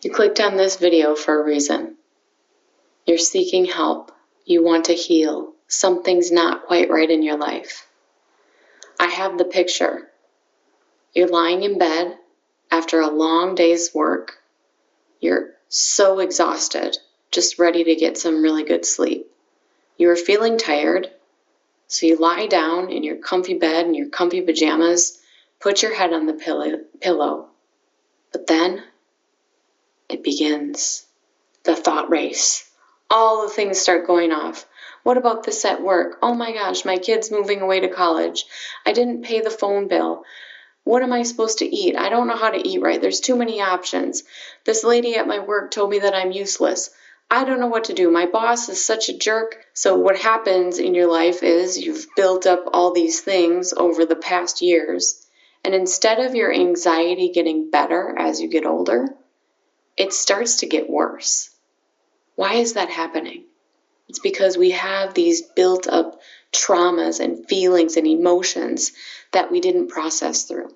You clicked on this video for a reason. You're seeking help. You want to heal. Something's not quite right in your life. I have the picture. You're lying in bed after a long day's work. You're so exhausted, just ready to get some really good sleep. You are feeling tired, so you lie down in your comfy bed in your comfy pajamas, put your head on the pillow. But then it begins. The thought race. All the things start going off. What about this at work? Oh my gosh, my kid's moving away to college. I didn't pay the phone bill. What am I supposed to eat? I don't know how to eat right. There's too many options. This lady at my work told me that I'm useless. I don't know what to do. My boss is such a jerk. So what happens in your life is you've built up all these things over the past years. And instead of your anxiety getting better as you get older, it starts to get worse. Why is that happening? It's because we have these built up traumas and feelings and emotions that we didn't process through.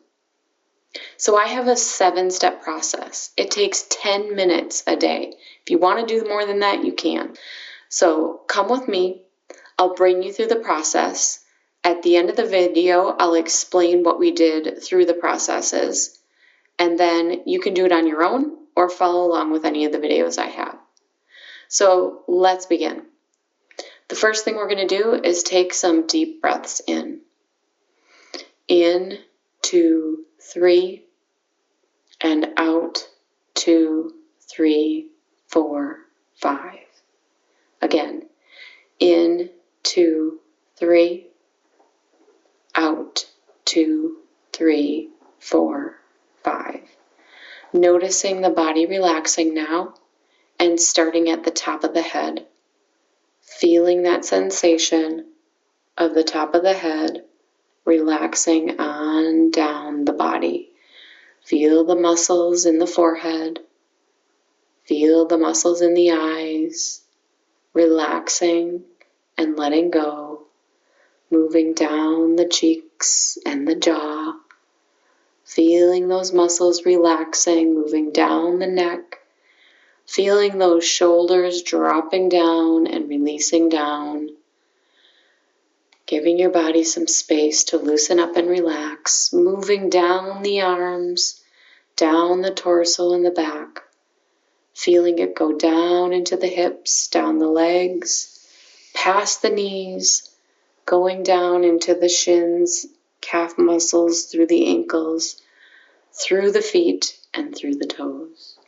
So I have a 7-step process. It takes 10 minutes a day. If you want to do more than that, you can. So come with me. I'll bring you through the process. At the end of the video, I'll explain what we did through the processes. And then you can do it on your own or follow along with any of the videos I have. So let's begin. The first thing we're going to do is take some deep breaths in. In, 2, 3, and out, 2, 3, 4, 5. Again, in, 2, 3, out, 2, 3, 4, 5. Noticing the body relaxing now and starting at the top of the head. Feeling that sensation of the top of the head relaxing on down the body. Feel the muscles in the forehead. Feel the muscles in the eyes. Relaxing and letting go. Moving down the cheeks and the jaw. Feeling those muscles relaxing, moving down the neck. Feeling those shoulders dropping down and releasing down. Giving your body some space to loosen up and relax. Moving down the arms, down the torso and the back. Feeling it go down into the hips, down the legs, past the knees, going down into the shins, calf muscles, through the ankles, through the feet, and through the toes.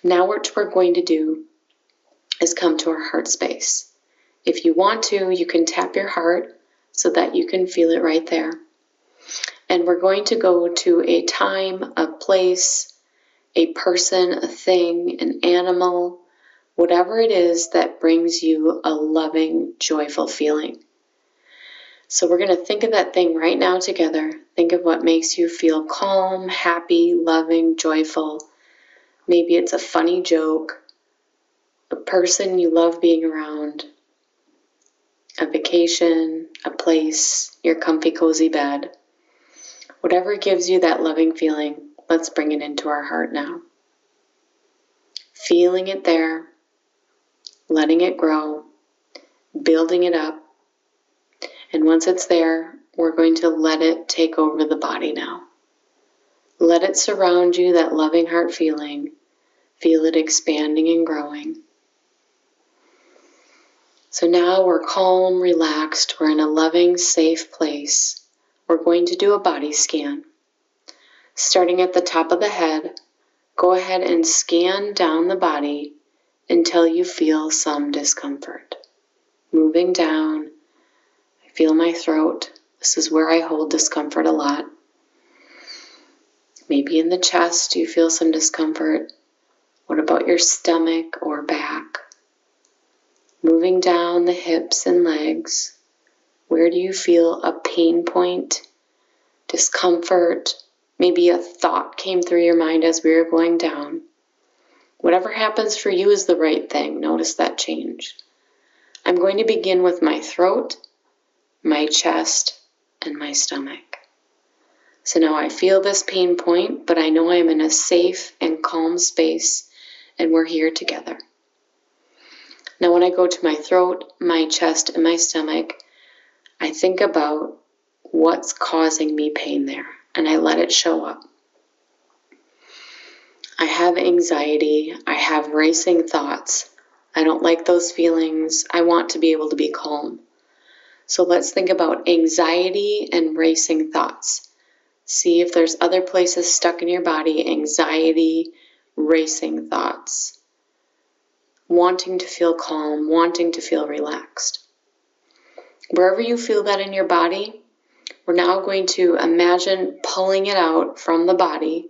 Now what we're going to do is come to our heart space. If you want to, you can tap your heart so that you can feel it right there. And we're going to go to a time, a place, a person, a thing, an animal, whatever it is that brings you a loving, joyful feeling. So we're going to think of that thing right now together. Think of what makes you feel calm, happy, loving, joyful. Maybe it's a funny joke, a person you love being around, a vacation, a place, your comfy, cozy bed. Whatever gives you that loving feeling, let's bring it into our heart now. Feeling it there, letting it grow, building it up. And once it's there, we're going to let it take over the body now. Let it surround you, that loving heart feeling. Feel it expanding and growing. So now we're calm, relaxed, we're in a loving, safe place. We're going to do a body scan. Starting at the top of the head, go ahead and scan down the body until you feel some discomfort. Moving down, I feel my throat. This is where I hold discomfort a lot. Maybe in the chest you feel some discomfort. What about your stomach or back? Moving down the hips and legs. Where do you feel a pain point, discomfort? Maybe a thought came through your mind as we were going down. Whatever happens for you is the right thing. Notice that change. I'm going to begin with my throat, my chest, and my stomach. So now I feel this pain point, but I know I'm in a safe and calm space, and we're here together. Now when I go to my throat, my chest, and my stomach, I think about what's causing me pain there, and I let it show up. I have anxiety. I have racing thoughts. I don't like those feelings. I want to be able to be calm. So let's think about anxiety and racing thoughts. See if there's other places stuck in your body, anxiety, racing thoughts. Wanting to feel calm, wanting to feel relaxed. Wherever you feel that in your body, we're now going to imagine pulling it out from the body.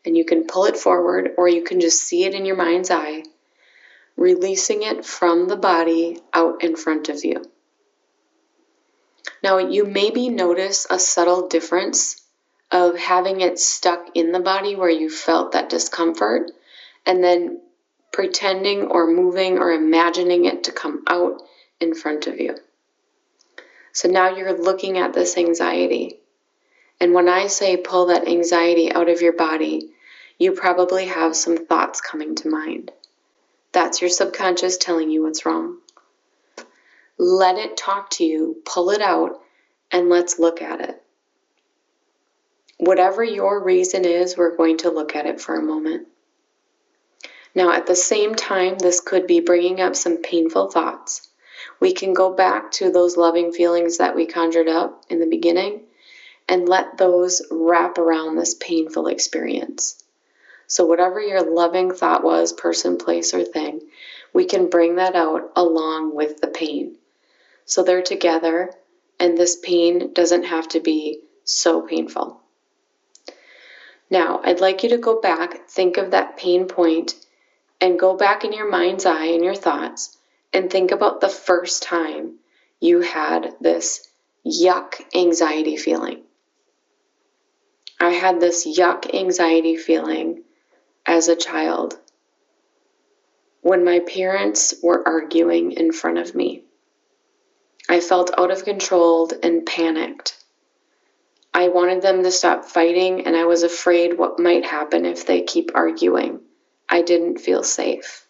And you can pull it forward, or you can just see it in your mind's eye, releasing it from the body out in front of you. Now, you maybe notice a subtle difference of having it stuck in the body where you felt that discomfort, and then pretending or moving or imagining it to come out in front of you. So now you're looking at this anxiety. And when I say pull that anxiety out of your body, you probably have some thoughts coming to mind. That's your subconscious telling you what's wrong. Let it talk to you, pull it out, and let's look at it. Whatever your reason is, we're going to look at it for a moment. Now, at the same time, this could be bringing up some painful thoughts. We can go back to those loving feelings that we conjured up in the beginning and let those wrap around this painful experience. So whatever your loving thought was, person, place, or thing, we can bring that out along with the pain. So they're together, and this pain doesn't have to be so painful. Now, I'd like you to go back, think of that pain point, and go back in your mind's eye and your thoughts, and think about the first time you had this yuck anxiety feeling. I had this yuck anxiety feeling as a child when my parents were arguing in front of me. I felt out of control and panicked. I wanted them to stop fighting, and I was afraid what might happen if they keep arguing. I didn't feel safe.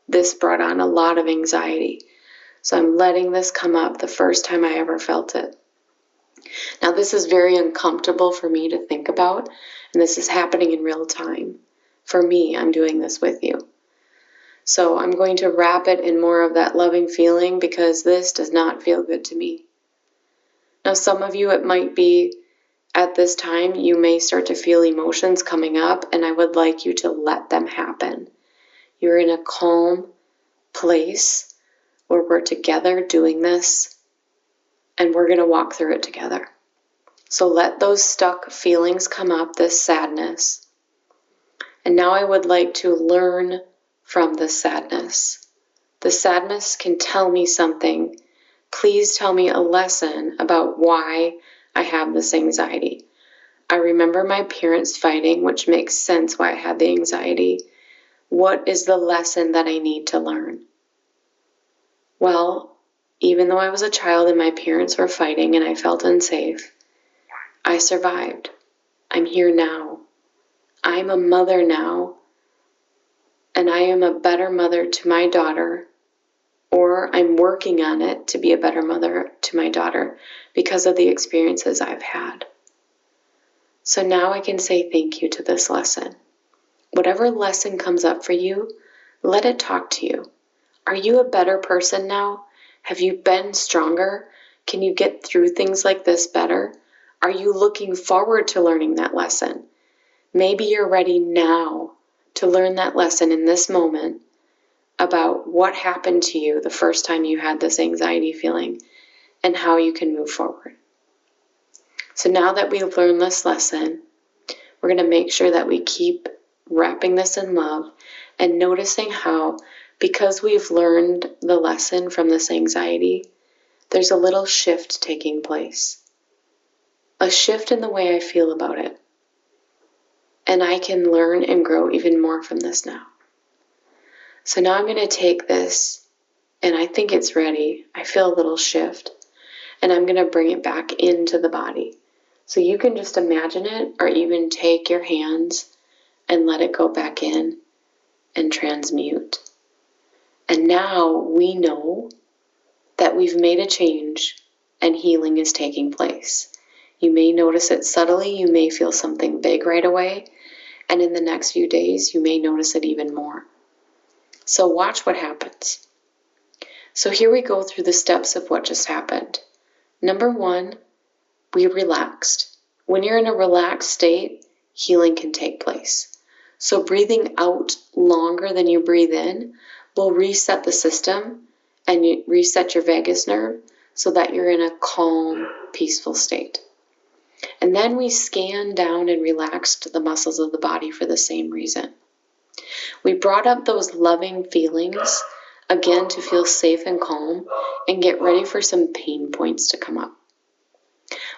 This brought on a lot of anxiety. So I'm letting this come up the first time I ever felt it. Now this is very uncomfortable for me to think about, and this is happening in real time. For me, I'm doing this with you. So I'm going to wrap it in more of that loving feeling because this does not feel good to me. Now some of you, it might be at this time, you may start to feel emotions coming up, and I would like you to let them happen. You're in a calm place where we're together doing this, and we're going to walk through it together. So let those stuck feelings come up, this sadness. And now I would like to learn from the sadness. The sadness can tell me something. Please tell me a lesson about why I have this anxiety. I remember my parents fighting, which makes sense why I had the anxiety. What is the lesson that I need to learn? Well, even though I was a child and my parents were fighting and I felt unsafe, I survived. I'm here now. I'm a mother now, and I am a better mother to my daughter, or I'm working on it to be a better mother to my daughter because of the experiences I've had. So now I can say thank you to this lesson. Whatever lesson comes up for you, let it talk to you. Are you a better person now? Have you been stronger? Can you get through things like this better? Are you looking forward to learning that lesson? Maybe you're ready now to learn that lesson in this moment about what happened to you the first time you had this anxiety feeling and how you can move forward. So now that we've learned this lesson, we're going to make sure that we keep wrapping this in love and noticing how, because we've learned the lesson from this anxiety, there's a little shift taking place. A shift in the way I feel about it. And I can learn and grow even more from this now. So now I'm going to take this, and I think it's ready. I feel a little shift, and I'm going to bring it back into the body. So you can just imagine it, or even take your hands and let it go back in and transmute. And now we know that we've made a change and healing is taking place. You may notice it subtly, you may feel something big right away, and in the next few days you may notice it even more. So watch what happens. So here we go through the steps of what just happened. Number 1, we relaxed. When you're in a relaxed state, healing can take place. So breathing out longer than you breathe in will reset the system and you reset your vagus nerve so that you're in a calm, peaceful state. And then we scanned down and relaxed the muscles of the body for the same reason. We brought up those loving feelings, again, to feel safe and calm and get ready for some pain points to come up.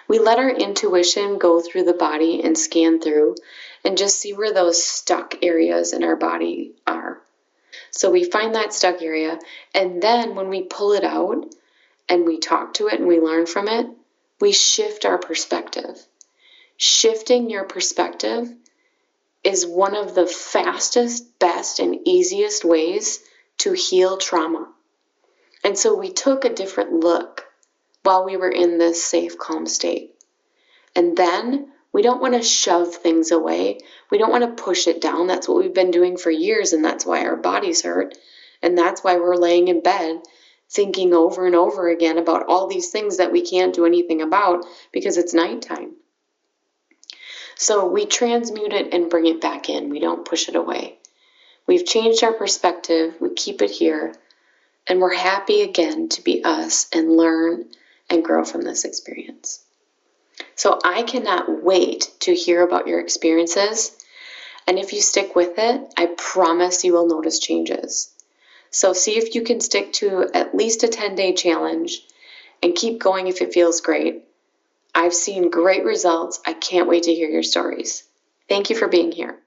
We let our intuition go through the body and scan through and just see where those stuck areas in our body are. So we find that stuck area, and then when we pull it out and we talk to it and we learn from it, we shift our perspective. Shifting your perspective is one of the fastest, best, and easiest ways to heal trauma. And so we took a different look while we were in this safe, calm state. And then we don't want to shove things away. We don't want to push it down. That's what we've been doing for years, and that's why our bodies hurt. And that's why we're laying in bed thinking over and over again about all these things that we can't do anything about because it's nighttime. So we transmute it and bring it back in. We don't push it away. We've changed our perspective. We keep it here. And we're happy again to be us and learn and grow from this experience. So I cannot wait to hear about your experiences. And if you stick with it, I promise you will notice changes. So see if you can stick to at least a 10-day challenge and keep going if it feels great. I've seen great results. I can't wait to hear your stories. Thank you for being here.